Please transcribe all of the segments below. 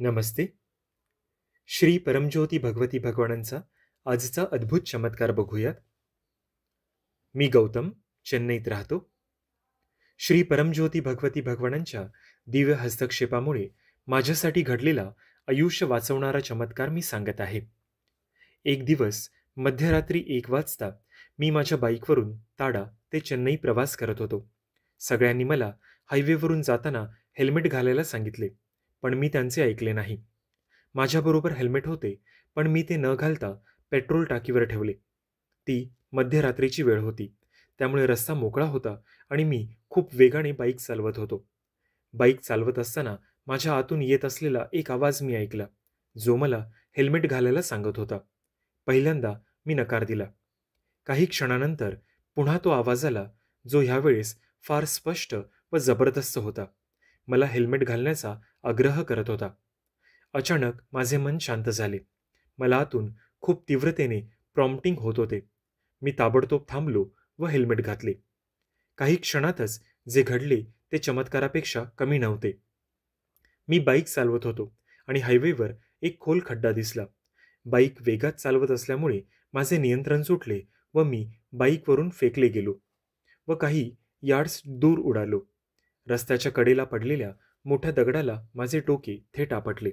नमस्ते. श्री परमज्योती भगवती भगवानांचा आजचा अद्भुत चमत्कार बघूयात. मी गौतम, चेन्नईत राहतो. श्री परमज्योती भगवती भगवानांच्या दिव्य हस्तक्षेपामुळे माझ्यासाठी घडलेला आयुष्य वाचवणारा चमत्कार मी सांगत आहे. एक दिवस मध्यरात्री 1 वाजता मी माझ्या बाईकवरून ताडा ते चेन्नई प्रवास करत होतो. सगळ्यांनी मला हायवेवरून जाताना हेल्मेट घालायला सांगितले, पण मी त्यांचे ऐकले नाही. माझ्याबरोबर हेल्मेट होते, पण मी ते न घालता पेट्रोल टाकीवर ठेवले. ती मध्यरात्रीची वेळ होती, त्यामुळे रस्ता मोकळा होता आणि मी खूप वेगाने बाईक चालवत होतो. बाईक चालवत असताना माझ्या आतून येत असलेला एक आवाज मी ऐकला, जो मला हेल्मेट घालायला सांगत होता. पहिल्यांदा मी नकार दिला. काही क्षणानंतर पुन्हा तो आवाज आला, जो ह्यावेळेस फार स्पष्ट व जबरदस्त होता. मला हेल्मेट घालण्याचा आग्रह करत होता. अचानक माझे मन शांत झाले. मला आतून खूप तीव्रतेने प्रॉम्प्टिंग होत होते. मी ताबडतोब थांबलो व हेल्मेट घातले. काही क्षणातच जे घडले ते चमत्कारापेक्षा कमी नव्हते. मी बाईक चालवत होतो आणि हायवेवर एक खोल खड्डा दिसला. बाईक वेगात चालवत असल्यामुळे माझे नियंत्रण सुटले व मी बाईकवरून फेकले गेलो व काही यार्ड्स दूर उडालो. रस्त्याच्या कडेला पडलेल्या मोठ्या दगडाला माझे डोके थेट आपटले.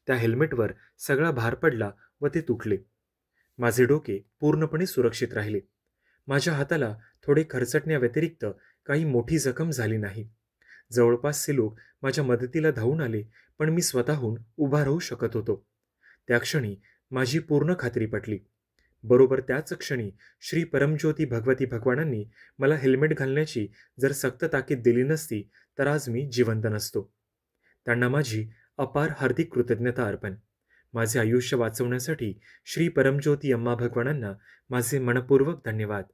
त्या हेल्मेटवर सगळा भार पडला व ते तुटले. माझे डोके पूर्णपणे सुरक्षित राहिले. माझ्या हाताला थोडे खरचटण्याव्यतिरिक्त काही मोठी जखम झाली नाही. जवळपासचे लोक माझ्या मदतीला धावून आले, पण मी स्वतःहून उभा राहू शकत होतो. त्या क्षणी माझी पूर्ण खात्री पटली. बरोबर त्याच क्षणी श्री परमज्योती भगवती भगवानांनी मला हेल्मेट घालण्याची जर सक्त ताकीद दिली नसती, तर आज मी जिवंत नसतो. त्यांना माझी अपार हार्दिक कृतज्ञता अर्पण. माझे आयुष्य वाचवण्यासाठी श्री परमज्योती अम्मा भगवानांना माझे मनपूर्वक धन्यवाद.